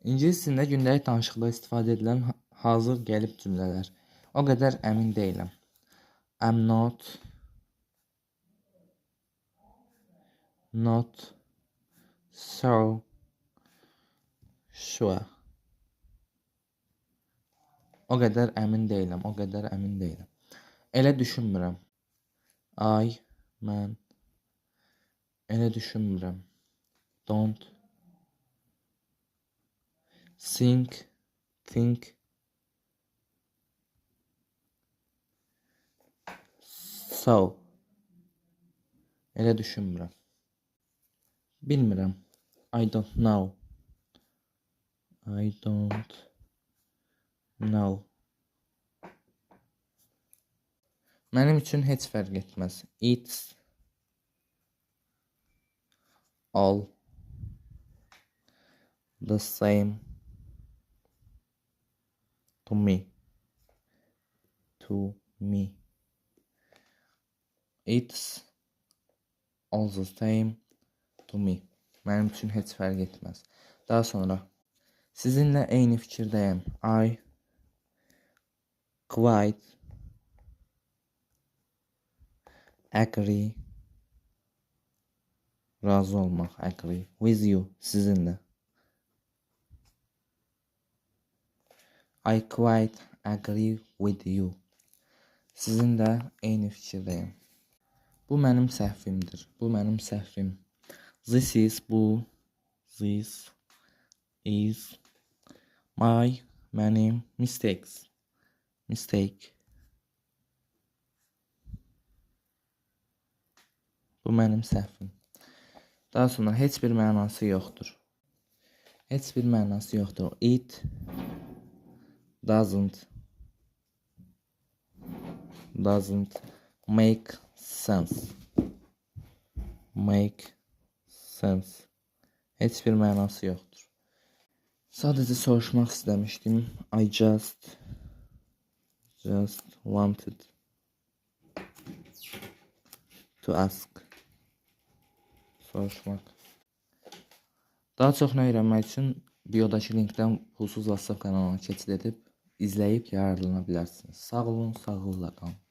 İngilis dilində gündəlik danışıqda istifadə edilən hazır gəlib cümlələr. O qədər əmin deyiləm. I'm not so sure. O qədər əmin deyiləm, o qədər əmin deyiləm. Elə düşünmürəm. Mən elə düşünmürəm. Don't think so. Elə düşünmürəm. Bilmirəm. I don't know. Mənim üçün heç fərq etməz. It's all the same to me. It's all the same to me. Mənim üçün heç fərq etməz. Daha sonra sizinlə eyni fikirdəyəm. I quite agree. Razı olmaq, agree. With you, sizinlə. I quite agree with you. Sizinlə eyni fikirdəyəm. Bu mənim səhvimdir. Bu mənim səhvim. This is mənim mistake. Bu mənim səhvim. Daha sonra heç bir mənası yoxdur. Heç bir mənası yoxdur. It doesn't make sense. Heç bir mənası yoxdur. Sadəcə soruşmaq istəmişdim. I just wanted to ask. Soruşmaq. Daha çox nə öyrənmək üçün biodakı linkdən pulsuz WhatsApp kanalına keçid edib izləyib yararlana bilərsiniz. Sağ olun, sağlıqla qalın.